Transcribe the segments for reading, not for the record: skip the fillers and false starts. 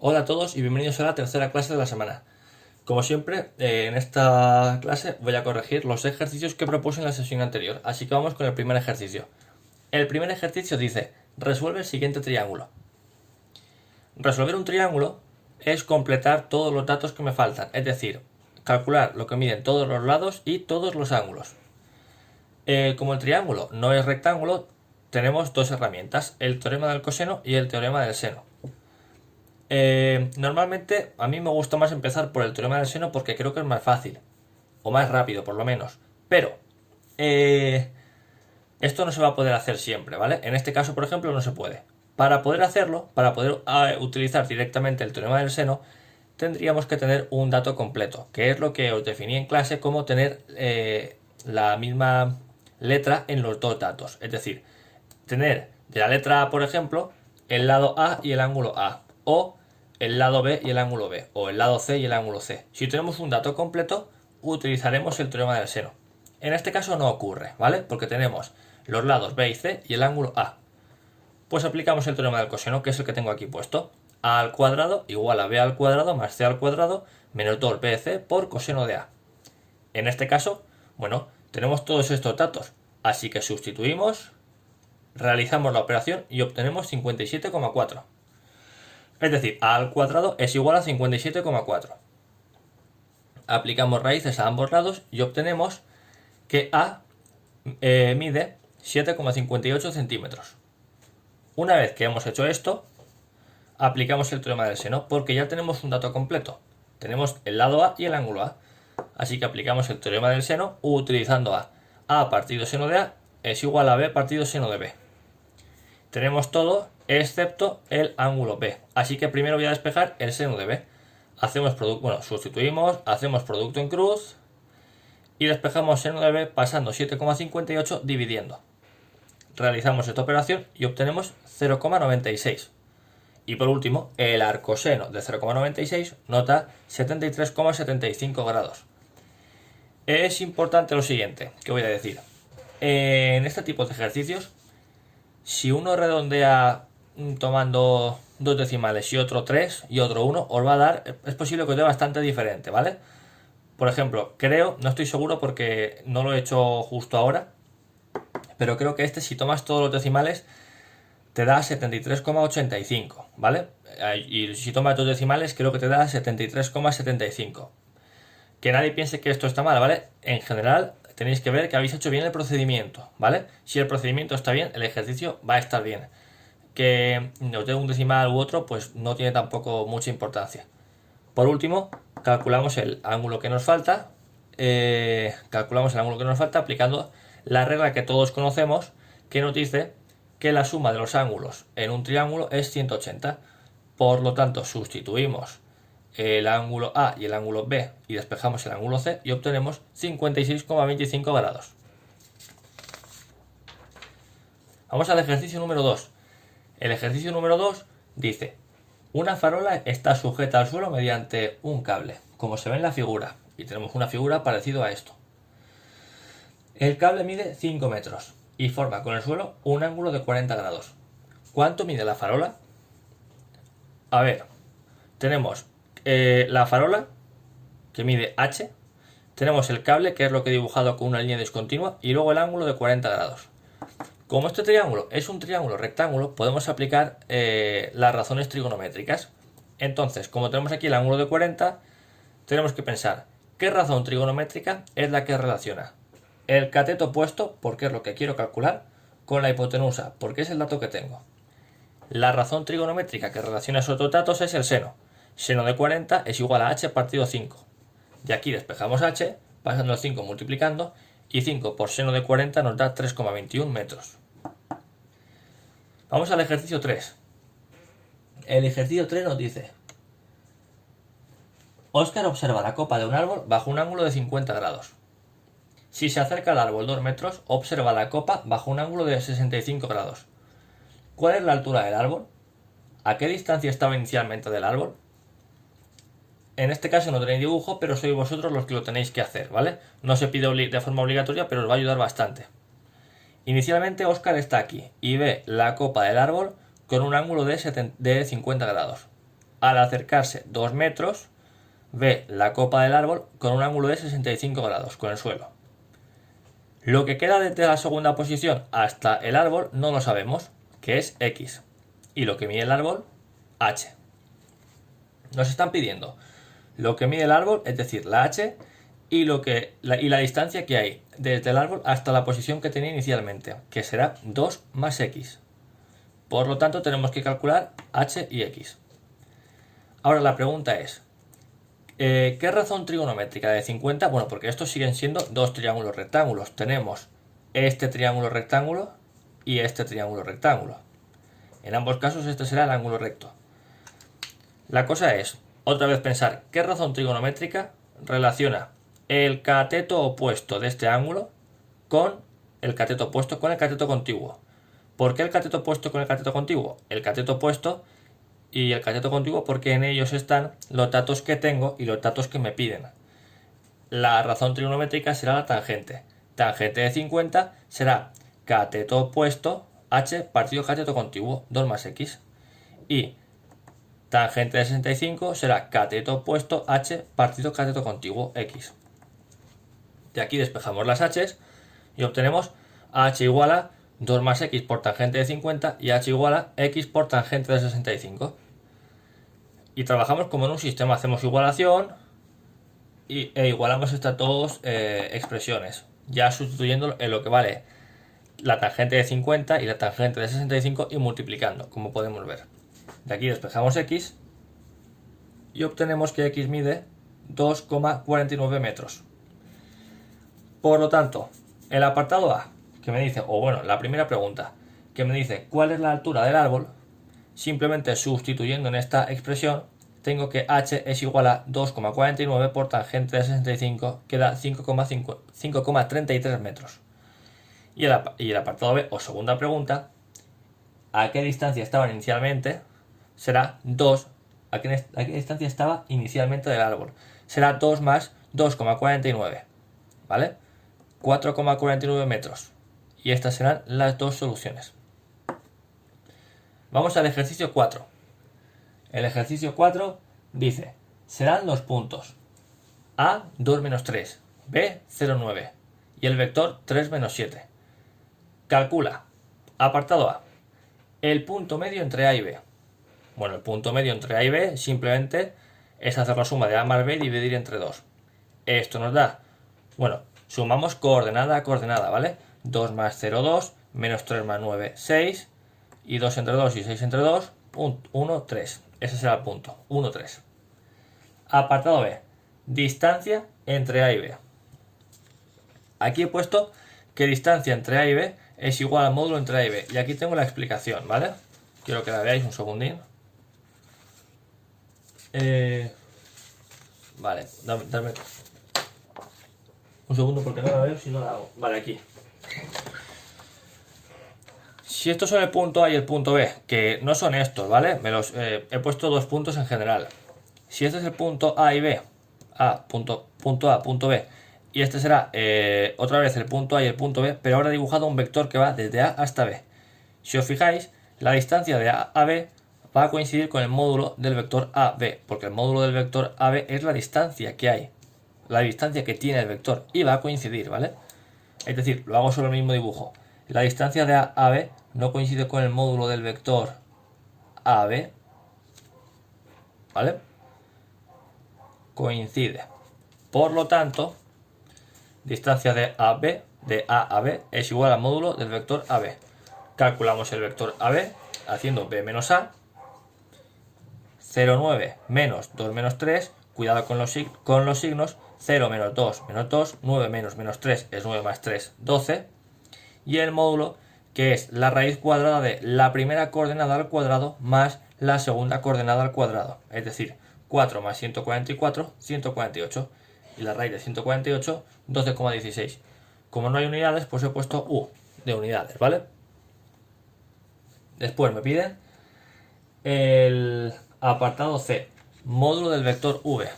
Hola a todos y bienvenidos a la tercera clase de la semana. Como siempre, en esta clase voy a corregir los ejercicios que propuse en la sesión anterior, así que vamos con el primer ejercicio. El primer ejercicio dice, resuelve el siguiente triángulo. Resolver un triángulo es completar todos los datos que me faltan, es decir, calcular lo que miden todos los lados y todos los ángulos. Como el triángulo no es rectángulo, tenemos dos herramientas, el teorema del coseno y el teorema del seno. Normalmente a mí me gusta más empezar por el teorema del seno porque creo que es más fácil, o más rápido por lo menos, pero esto no se va a poder hacer siempre, ¿vale? En este caso, por ejemplo, no se puede. Para poder hacerlo, para poder utilizar directamente el teorema del seno, tendríamos que tener un dato completo, que es lo que os definí en clase como tener la misma letra en los dos datos, es decir, tener de la letra A, por ejemplo, el lado A y el ángulo A, o el lado B y el ángulo B, o el lado C y el ángulo C. Si tenemos un dato completo, utilizaremos el teorema del seno. En este caso no ocurre, ¿vale? Porque tenemos los lados B y C y el ángulo A. Pues aplicamos el teorema del coseno, que es el que tengo aquí puesto. A al cuadrado igual a B al cuadrado más C al cuadrado menos 2BC por coseno de A. En este caso, bueno, tenemos todos estos datos, así que sustituimos, realizamos la operación y obtenemos 57,4. Es decir, a al cuadrado es igual a 57,4. Aplicamos raíces a ambos lados y obtenemos que A mide 7,58 centímetros. Una vez que hemos hecho esto, aplicamos el teorema del seno porque ya tenemos un dato completo. Tenemos el lado A y el ángulo A. Así que aplicamos el teorema del seno utilizando A. A partido seno de A es igual a B partido seno de B. Tenemos todo excepto el ángulo B. Así que primero voy a despejar el seno de B. Sustituimos, hacemos producto en cruz y despejamos seno de B pasando 7,58 dividiendo. Realizamos esta operación y obtenemos 0,96. Y por último, el arcoseno de 0,96 nos da 73,75 grados. Es importante lo siguiente que voy a decir. En este tipo de ejercicios, si uno redondea tomando dos decimales y otro 3 y otro 1, os va a dar, es posible que os dé bastante diferente, ¿vale? Por ejemplo, creo, no estoy seguro porque no lo he hecho justo ahora, pero creo que si tomas todos los decimales, te da 73,85, ¿vale? Y si tomas dos decimales, creo que te da 73,75. Que nadie piense que esto está mal, ¿vale? En general, tenéis que ver que habéis hecho bien el procedimiento, ¿vale? Si el procedimiento está bien, el ejercicio va a estar bien. Que os dé un decimal u otro, pues no tiene tampoco mucha importancia. Por último, calculamos el ángulo que nos falta. Aplicando la regla que todos conocemos, que nos dice que la suma de los ángulos en un triángulo es 180. Por lo tanto, sustituimos el ángulo A y el ángulo B y despejamos el ángulo C y obtenemos 56,25 grados. Vamos al ejercicio número 2. El ejercicio número 2 dice, una farola está sujeta al suelo mediante un cable, como se ve en la figura, y tenemos una figura parecida a esto. El cable mide 5 metros y forma con el suelo un ángulo de 40 grados. ¿Cuánto mide la farola? A ver, tenemos la farola, que mide h, tenemos el cable, que es lo que he dibujado con una línea discontinua, y luego el ángulo de 40 grados. Como este triángulo es un triángulo rectángulo, podemos aplicar las razones trigonométricas. Entonces, como tenemos aquí el ángulo de 40, tenemos que pensar qué razón trigonométrica es la que relaciona el cateto opuesto, porque es lo que quiero calcular, con la hipotenusa, porque es el dato que tengo. La razón trigonométrica que relaciona esos dos datos es el seno. Seno de 40 es igual a h partido 5. De aquí despejamos h, pasando el 5 multiplicando, y 5 por seno de 40 nos da 3,21 metros. Vamos al ejercicio 3. El ejercicio 3 nos dice, Óscar observa la copa de un árbol bajo un ángulo de 50 grados. Si se acerca al árbol 2 metros, observa la copa bajo un ángulo de 65 grados. ¿Cuál es la altura del árbol? ¿A qué distancia estaba inicialmente del árbol? En este caso no tenéis dibujo, pero sois vosotros los que lo tenéis que hacer, ¿vale? No se pide de forma obligatoria, pero os va a ayudar bastante. Inicialmente Óscar está aquí y ve la copa del árbol con un ángulo de 50 grados. al acercarse 2 metros, ve la copa del árbol con un ángulo de 65 grados con el suelo. Lo que queda desde la segunda posición hasta el árbol no lo sabemos, que es X. Y lo que mide el árbol, H. Nos están pidiendo lo que mide el árbol, es decir, la H, y la distancia que hay desde el árbol hasta la posición que tenía inicialmente, que será 2 más X. Por lo tanto, tenemos que calcular H y X. Ahora la pregunta es, ¿qué razón trigonométrica de 50? Bueno, porque estos siguen siendo dos triángulos rectángulos. Tenemos este triángulo rectángulo y este triángulo rectángulo. En ambos casos este será el ángulo recto. La cosa es, otra vez pensar, ¿qué razón trigonométrica relaciona el cateto opuesto de este ángulo con el cateto opuesto con el cateto contiguo? ¿Por qué el cateto opuesto con el cateto contiguo? El cateto opuesto y el cateto contiguo porque en ellos están los datos que tengo y los datos que me piden. La razón trigonométrica será la tangente. Tangente de 50 será cateto opuesto h partido cateto contiguo, 2 más x. Y tangente de 65 será cateto opuesto h partido cateto contiguo, x. De aquí despejamos las h's y obtenemos h igual a 2 más x por tangente de 50 y h igual a x por tangente de 65. Y trabajamos como en un sistema, hacemos igualación e igualamos estas dos expresiones, ya sustituyendo en lo que vale la tangente de 50 y la tangente de 65 y multiplicando, como podemos ver. De aquí despejamos x y obtenemos que x mide 2,49 metros. Por lo tanto, el apartado A, que me dice, o bueno, la primera pregunta, que me dice cuál es la altura del árbol, simplemente sustituyendo en esta expresión, tengo que h es igual a 2,49 por tangente de 65, que da 5,33 metros. Y el apartado B, o segunda pregunta, ¿a qué distancia estaban inicialmente? Será 2. ¿A qué distancia estaba inicialmente del árbol? Será 2 más 2,49, ¿vale? 4,49 metros. Y estas serán las dos soluciones. Vamos al ejercicio 4. El ejercicio 4 dice, serán los puntos A 2 menos 3, B 0,9 y el vector 3 menos 7. Calcula, apartado A, el punto medio entre A y B. Bueno, el punto medio entre A y B simplemente es hacer la suma de A más B y dividir entre 2. Esto nos da, bueno, sumamos coordenada a coordenada, ¿vale? 2 más 0, 2, menos 3 más 9, 6, y 2 entre 2 y 6 entre 2, 1, 3. Ese será el punto, 1, 3. Apartado B, distancia entre A y B. Aquí he puesto que distancia entre A y B es igual al módulo entre A y B. Y aquí tengo la explicación, ¿vale? Quiero que la veáis un segundín. Vale, dame un segundo porque no la veo si no la hago. Vale, aquí. Si estos son el punto A y el punto B, que no son estos, ¿vale? He puesto dos puntos en general. Si este es el punto A y B, punto A, punto B, y este será otra vez el punto A y el punto B, pero ahora he dibujado un vector que va desde A hasta B. Si os fijáis, la distancia de A a B va a coincidir con el módulo del vector AB, porque el módulo del vector AB es la distancia que hay, la distancia que tiene el vector, y va a coincidir, ¿vale? Es decir, lo hago sobre el mismo dibujo. La distancia de A a B no coincide con el módulo del vector AB, ¿vale? Coincide. Por lo tanto, distancia de A a B es igual al módulo del vector AB. Calculamos el vector AB haciendo B menos A, 0,9 menos 2 menos 3, cuidado con los signos, 0 menos 2 menos 2, 9 menos 3 es 9 más 3, 12, y el módulo que es la raíz cuadrada de la primera coordenada al cuadrado más la segunda coordenada al cuadrado, es decir, 4 más 144, 148, y la raíz de 148, 12,16. Como no hay unidades, pues he puesto U de unidades, ¿vale? Después me piden el apartado C, módulo del vector V.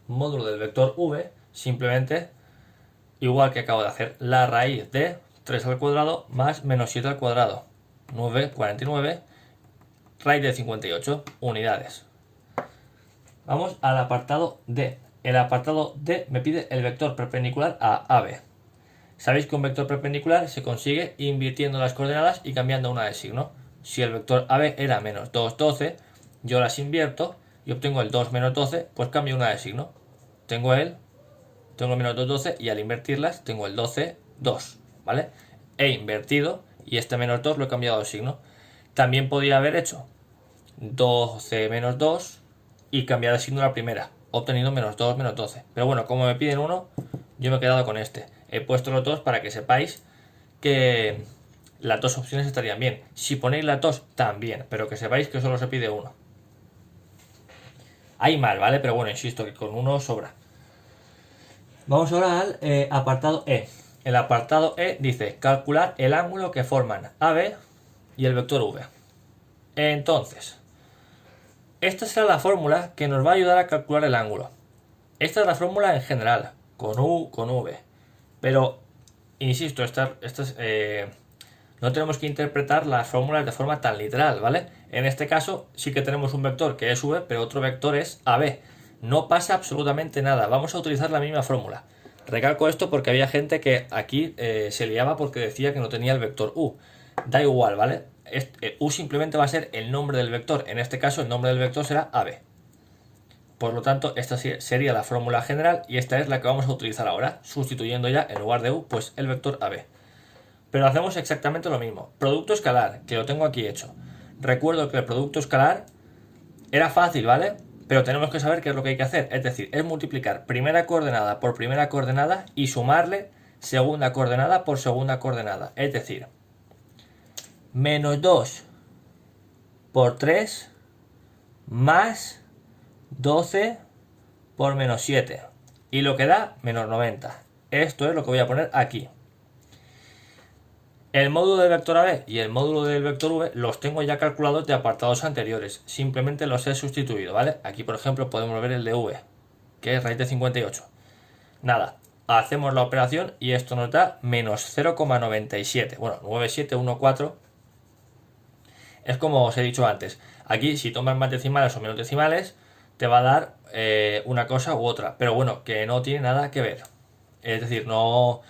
Módulo del vector V, simplemente, igual que acabo de hacer, la raíz de 3 al cuadrado más menos 7 al cuadrado, 9, 49, raíz de 58, unidades. Vamos al apartado D. El apartado D me pide el vector perpendicular a AB. Sabéis que un vector perpendicular se consigue invirtiendo las coordenadas y cambiando una de signo. Si el vector AB era menos 2, 12, yo las invierto y obtengo el 2 menos 12, pues cambio una de signo. Tengo el menos 2, 12 y al invertirlas tengo el 12, 2, ¿vale? He invertido y este menos 2 lo he cambiado de signo. También podría haber hecho 12 menos 2 y cambiar de signo la primera, obteniendo menos 2 menos 12. Pero bueno, como me piden uno, yo me he quedado con este. He puesto los dos para que sepáis que las dos opciones estarían bien. Si ponéis las dos, también, pero que sepáis que solo se pide uno. Hay más, ¿vale? Pero bueno, insisto que con uno sobra. Vamos ahora al apartado E. El apartado E dice calcular el ángulo que forman AB y el vector V. Entonces, esta será la fórmula que nos va a ayudar a calcular el ángulo. Esta es la fórmula en general, con U, con V. Pero, insisto, no tenemos que interpretar las fórmulas de forma tan literal, ¿vale? En este caso sí que tenemos un vector que es V, pero otro vector es AB. No pasa absolutamente nada, vamos a utilizar la misma fórmula. Recalco esto porque había gente que aquí se liaba porque decía que no tenía el vector U. Da igual, ¿vale? U simplemente va a ser el nombre del vector. En este caso el nombre del vector será AB. Por lo tanto, esta sería la fórmula general y esta es la que vamos a utilizar ahora, sustituyendo ya en lugar de U, pues el vector AB. Pero hacemos exactamente lo mismo. Producto escalar, que lo tengo aquí hecho. Recuerdo que el producto escalar era fácil, ¿vale? Pero tenemos que saber qué es lo que hay que hacer. Es decir, es multiplicar primera coordenada por primera coordenada y sumarle segunda coordenada por segunda coordenada. Es decir, menos 2 por 3 más 12 por menos 7. Y lo que da, menos 90. Esto es lo que voy a poner aquí. El módulo del vector AB y el módulo del vector V los tengo ya calculados de apartados anteriores. Simplemente los he sustituido, ¿vale? Aquí, por ejemplo, podemos ver el de V, que es raíz de 58. Nada, hacemos la operación y esto nos da menos 0,97. Bueno, 9714. Es como os he dicho antes. Aquí, si tomas más decimales o menos decimales, te va a dar una cosa u otra. Pero bueno, que no tiene nada que ver. Es decir, no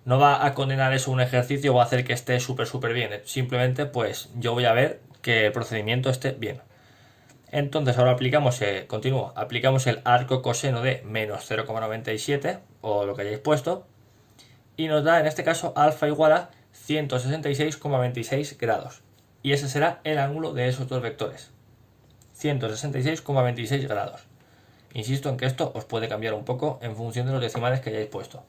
va a condenar eso un ejercicio o a hacer que esté súper bien. Simplemente pues yo voy a ver que el procedimiento esté bien. Entonces ahora aplicamos el arco coseno de menos 0,97 o lo que hayáis puesto y nos da en este caso alfa igual a 166,26 grados. Y ese será el ángulo de esos dos vectores. 166,26 grados. Insisto en que esto os puede cambiar un poco en función de los decimales que hayáis puesto.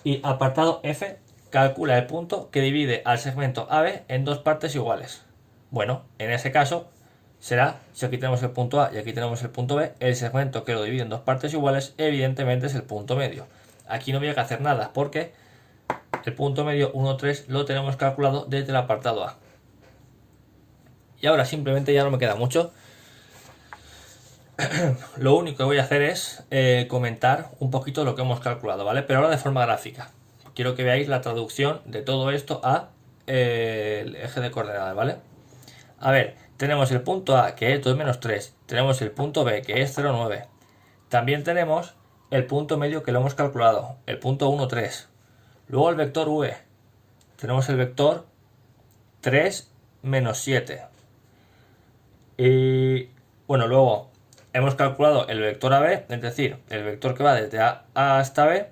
Y apartado F, calcula el punto que divide al segmento AB en dos partes iguales. Bueno, en ese caso será, si aquí tenemos el punto A y aquí tenemos el punto B, el segmento que lo divide en dos partes iguales evidentemente es el punto medio. Aquí no voy a hacer nada porque el punto medio 1, 3 lo tenemos calculado desde el apartado A. Y ahora simplemente ya no me queda mucho. Lo único que voy a hacer es comentar un poquito lo que hemos calculado, ¿vale? Pero ahora de forma gráfica. Quiero que veáis la traducción de todo esto a el eje de coordenadas, ¿vale? A ver, tenemos el punto A, que es 2 menos 3. Tenemos el punto B, que es 0,9. También tenemos el punto medio que lo hemos calculado, el punto 1, 3. Luego el vector V. Tenemos el vector 3 menos 7. Y bueno, luego hemos calculado el vector AB, es decir, el vector que va desde A hasta B,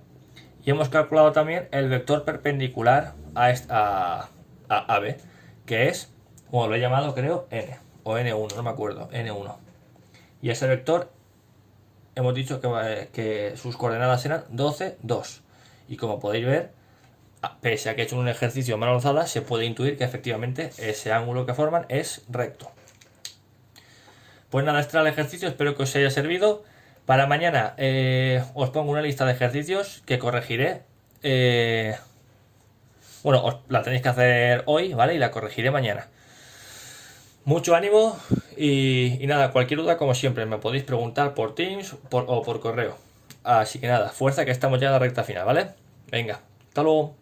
y hemos calculado también el vector perpendicular a AB, que es, como lo he llamado creo, N, o N1, no me acuerdo, N1. Y ese vector hemos dicho que sus coordenadas eran 12, 2. Y como podéis ver, pese a que he hecho un ejercicio mal alzada, se puede intuir que efectivamente ese ángulo que forman es recto. Pues nada, este era el ejercicio, espero que os haya servido. Para mañana os pongo una lista de ejercicios que corregiré. Bueno, la tenéis que hacer hoy, ¿vale? Y la corregiré mañana. Mucho ánimo y nada, cualquier duda como siempre me podéis preguntar por Teams o por correo. Así que nada, fuerza que estamos ya en la recta final, ¿vale? Venga, hasta luego.